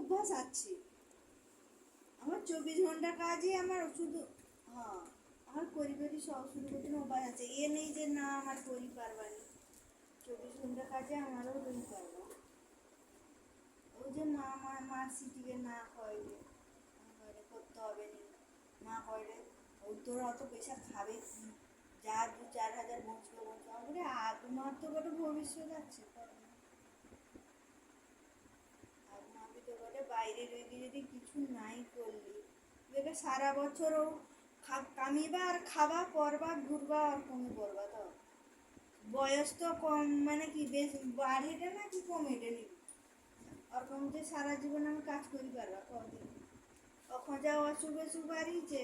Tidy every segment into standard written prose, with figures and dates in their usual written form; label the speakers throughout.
Speaker 1: অভ্যাস আছে। আমার 24 ঘন্টা কাজই আমার শুধু। হ্যাঁ, আমার করি সব শুরু করতে অভ্যাস আছে, এ নেই যে না আমার করি পারবানি। 24 ঘন্টা কাজে আমারও করি পারবা। ওই যে না আমার মা সিটিকে না কয়রে করতে হবে নি, না কয়রে ওই তোর অত পয়সা খাবে কি, যা 2-4 হাজার বঞ্চবে বলে তোমার তো বড় ভবিষ্যৎ আছে। আমি তো বলে বাইরে রয়ে যদি কিছু নাই করলি, যেটা সারা বছর ও কামিবা আর খাবা পরবা ঘুরবা আর কমে পড়বা। তো বয়স তো কম মানে কি বেশ বাড়িটা না কি কম এটা নি, আর কম যে সারা জীবন আমি কাজ করি পারবা কদিন, কখন যা অসুখ অসুখ বাড়িয়েছে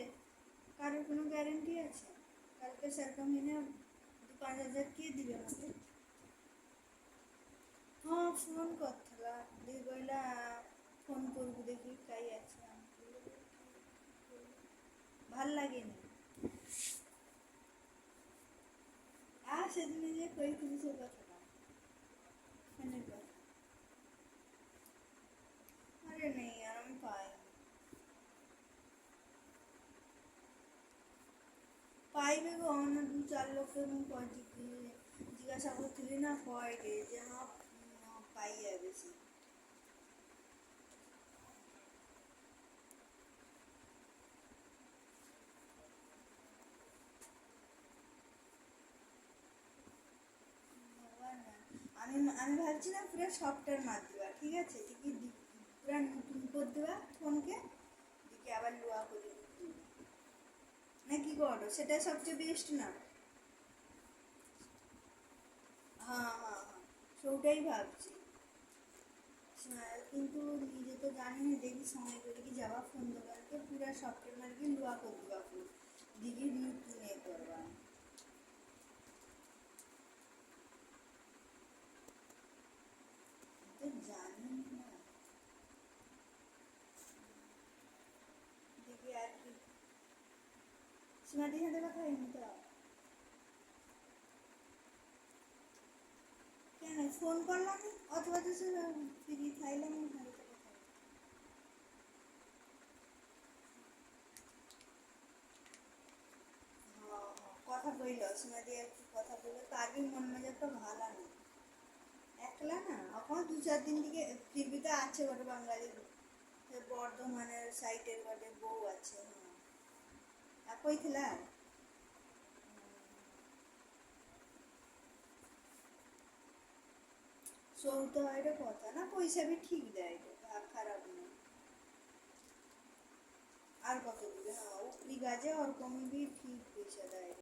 Speaker 1: কারোর কোনো গ্যারেন্টি আছে? কালকে সেরকম হিনে 2-5 হাজার কে দিবে আমাকে? হ্যাঁ ফোন করছিলা দিয়ে বললা ফোন করবো দেখি কাই আছে, ভাল লাগেনি। সেদিন যে কইছিলি সে কথাটা ফোনের কথা। আরে নেই আর আমি পাইবে গো অন্য 2-4 লোককে আমি জিজ্ঞাসা করছিলি না কয় রে যে পাই যাবে সে। আমি আমি ভাবছি না পুরো সফটওয়্যার মার দেবা, ঠিক আছে দেখি পুরো নতুন করে দেবা ফোনকে, দেখি আবার লোয়া করে না কি করো সেটা সবচেয়ে বেস্ট না? হ্যাঁ হ্যাঁ হ্যাঁ, সেটাই ভাবছি। কিন্তু নিজে তো জানি না, দেখি সময় করে কি যাবা ফোন দোকানকে পুরো সফটওয়্যার মার কি লোয়া করে দেবা ফোন, দেখি নতুন এ করবা। তো জানি না, দেখি আর কি। সীমাদির সাথে কথা হয়নি তো? কেন ফোন করলাম অথবা তো সে ফ্রি খাইলাম ভালো। কথা কইল সীমাদি একটু কথা বলে তার মন মেজাজটা ভালো না, একলা না এখন 2-4 দিন থেকে ফিরবিতে আছে বটে বাঙালি, বর্ধমানের সাইটের বটে বউ আছে। হ্যাঁ একই খেলা। সৌতে হয় কথা না, পয়সা বি ঠিক দেয় খারাপ না। আর কত দিবে? হ্যাঁ উপরি গাছে ওর কমই বি ঠিক পয়সা দেয়।